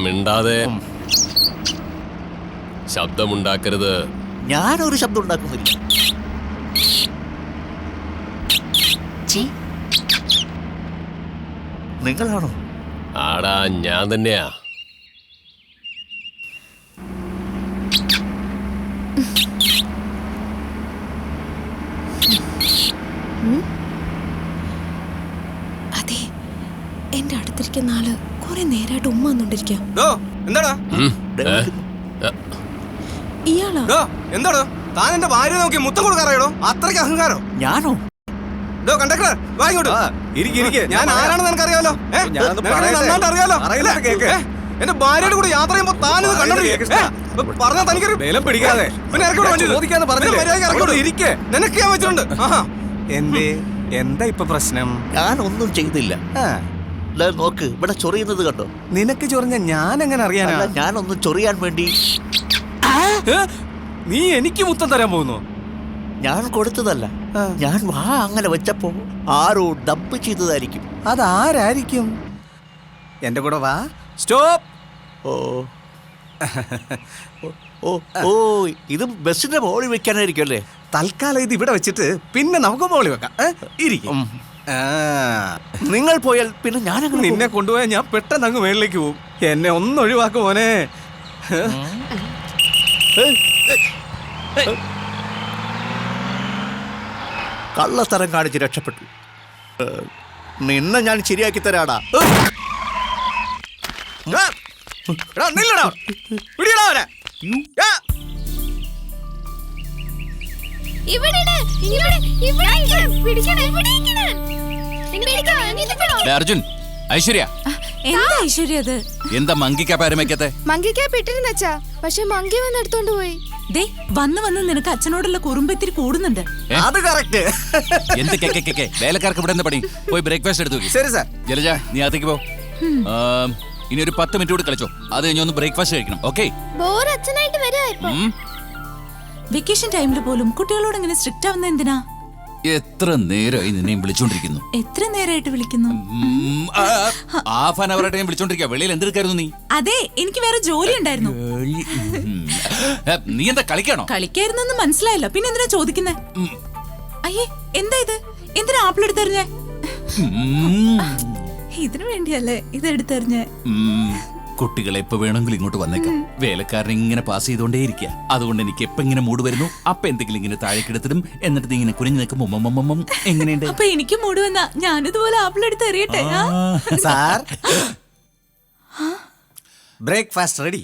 മിണ്ടാതെ ശബ്ദമുണ്ടാക്കരുത്. ഞാനൊരു ശബ്ദം ഉണ്ടാക്കുന്നില്ല. നിങ്ങളാണോ? ആടാ, ഞാൻ തന്നെയാ. അതെ, എന്റെ അടുത്തിരിക്കുന്ന ആള് കുറെ നേരമായിട്ട് ഉമ്മ വന്നോണ്ടിരിക്കാം. എന്താടാ ഇയാളാ? എന്താടോ താൻ എന്റെ ഭാര്യ നോക്കി മുത്തം കൊടുക്കാറോ? അത്രയ്ക്ക് അഹങ്കാരോ? ഞാനോ? കണ്ടക്ടർ വാങ്ങിക്കോട്ട്. ഞാൻ ആരാണെന്ന് നിനക്കറിയാലോ. നന്നായിട്ട് അറിയാലോ. എന്റെ ഭാര്യയുടെ കൂടെ യാത്ര ചെയ്യുമ്പോ താനിത് കണ്ടോണ്ടിരിക്കും. പറഞ്ഞാൽ തനിക്കൊരു ബലം പിടിക്കാതെ പിന്നെ നിനക്ക് ഞാൻ വെച്ചിട്ടുണ്ട്. എന്തേ, എന്താ ഇപ്പൊ പ്രശ്നം? ഞാനൊന്നും ചെയ്തില്ല. നോക്ക്, ഇവിടെ ചൊറിയുന്നത് കണ്ടോ? നിനക്ക് ചൊറിഞ്ഞ ഞാൻ എങ്ങനെ അറിയാനാ? ഞാനൊന്നും ചൊറിയാൻ വേണ്ടി. നീ എനിക്ക് മുത്തം തരാൻ പോകുന്നു? ഞാൻ കൊടുത്തതല്ല. ഞാൻ വാ അങ്ങനെ വെച്ചപ്പോ ആരോ ഡബ് ചെയ്തതായിരിക്കും. അതാരായിരിക്കും? എന്റെ കൂടെ വാ. സ്റ്റോപ്പ്. ഓ ഓ ഓ, ഇത് ബസ്സിന്റെ മോളിൽ വെക്കാനായിരിക്കും അല്ലേ? തൽക്കാലം ഇത് ഇവിടെ വെച്ചിട്ട് പിന്നെ നമുക്ക് മോളിൽ വെക്കാം. ഇരിക്കും. നിങ്ങൾ പോയാൽ പിന്നെ ഞാൻ നിന്നെ കൊണ്ടുപോയാൽ ഞാൻ പെട്ടെന്ന് അങ്ങ് മേളിലേക്ക് പോകും. എന്നെ ഒന്ന് ഒഴിവാക്കും മോനെ. കള്ളത്തരം കാണിച്ച് രക്ഷപ്പെട്ടു. നിന്നെ ഞാൻ ശരിയാക്കി തരാടാ. അർജുൻ, ഐശ്വര്യ, എന്താ ഐശ്വര്യ അത്? എന്താ മങ്കിക്കാ പാരമേക്കത്തെ? മങ്കിക്കാപ്പ് ഇട്ടിരുന്നച്ചാ, പക്ഷെ മങ്കി വന്ന് എടുത്തോണ്ട് പോയി. ദേ, വന്ന് നിനക്ക് അച്ഛനോടുള്ള കുറുമ്പത്തിരി കൂടുന്നുണ്ട്. അത് കറക്റ്റ്. എന്ത് കേക്കെ വേലക്കാർക്ക് ഇവിടെ എന്താ പണി? പോയി ബ്രേക്ക്ഫാസ്റ്റ് എടുത്തു. ശരി സാർ. ജലജ, നീ അകത്തേക്ക് പോ. ഇനി ഒരു 10 മിനിറ്റ് കൂടി കളിച്ചോ. അത് കഴിഞ്ഞ് ഒന്ന് ബ്രേക്ക്ഫാസ്റ്റ് കഴിക്കണം. ഓക്കെ? ബോർ അച്ഛനായിട്ട് വരുവാ ഇപ്പൊ. വെക്കേഷൻ ടൈമിൽ പോലും കുട്ടികളോട് ഇങ്ങനെ സ്ട്രിക്റ്റ് ആവുന്ന എന്തിനാ? എത്ര നേരമായി നിന്നെയും വിളിച്ചോണ്ടിരിക്കുന്നു. എത്ര നേരമായിട്ട് വിളിക്കുന്നു? ഹാഫ് ആൻ അവർ ആയിട്ട് ഞാൻ വിളിച്ചോണ്ടിരിക്കുക. വെളിയിൽ എന്തെടുക്കായിരുന്നു നീ? അതെ, എനിക്ക് വേറെ ജോലി ഉണ്ടായിരുന്നു. നീ എന്താ കളിക്കാണോ? കളിക്കായിരുന്നെന്ന് മനസ്സിലായല്ലോ, പിന്നെ എന്തിനാ ചോദിക്കുന്നേ? അയ്യേ, എന്താ ഇത്? എന്തിനാ ആപ്പിൾ എടുത്തെറിഞ്ഞേ? ഇതിനു വേണ്ടിയല്ലേ ഇത് എടുത്തെറിഞ്ഞേ? കുട്ടികളെ എപ്പോ വേണമെങ്കിലും ഇങ്ങോട്ട് വന്നേക്കാം. വേലക്കാരൻ ഇങ്ങനെ പാസ് ചെയ്തോണ്ടേയിരിക്കുക. അതുകൊണ്ട് എനിക്ക് എപ്പോ ഇങ്ങനെ മൂഡ് വരുന്നു അപ്പൊ എന്തെങ്കിലും ഇങ്ങനെ താഴേക്കെടുത്തിടും. എന്നിട്ട് നീ ഇങ്ങനെ കുനിഞ്ഞു നിൽക്കും. എങ്ങനെയുണ്ട്? അപ്പൊ എനിക്ക് മൂഡ് വന്നാ ഞാനിതുപോലെ ആപ്പിൾ എടുത്ത് എറിയട്ടെ? Sir, breakfast ready.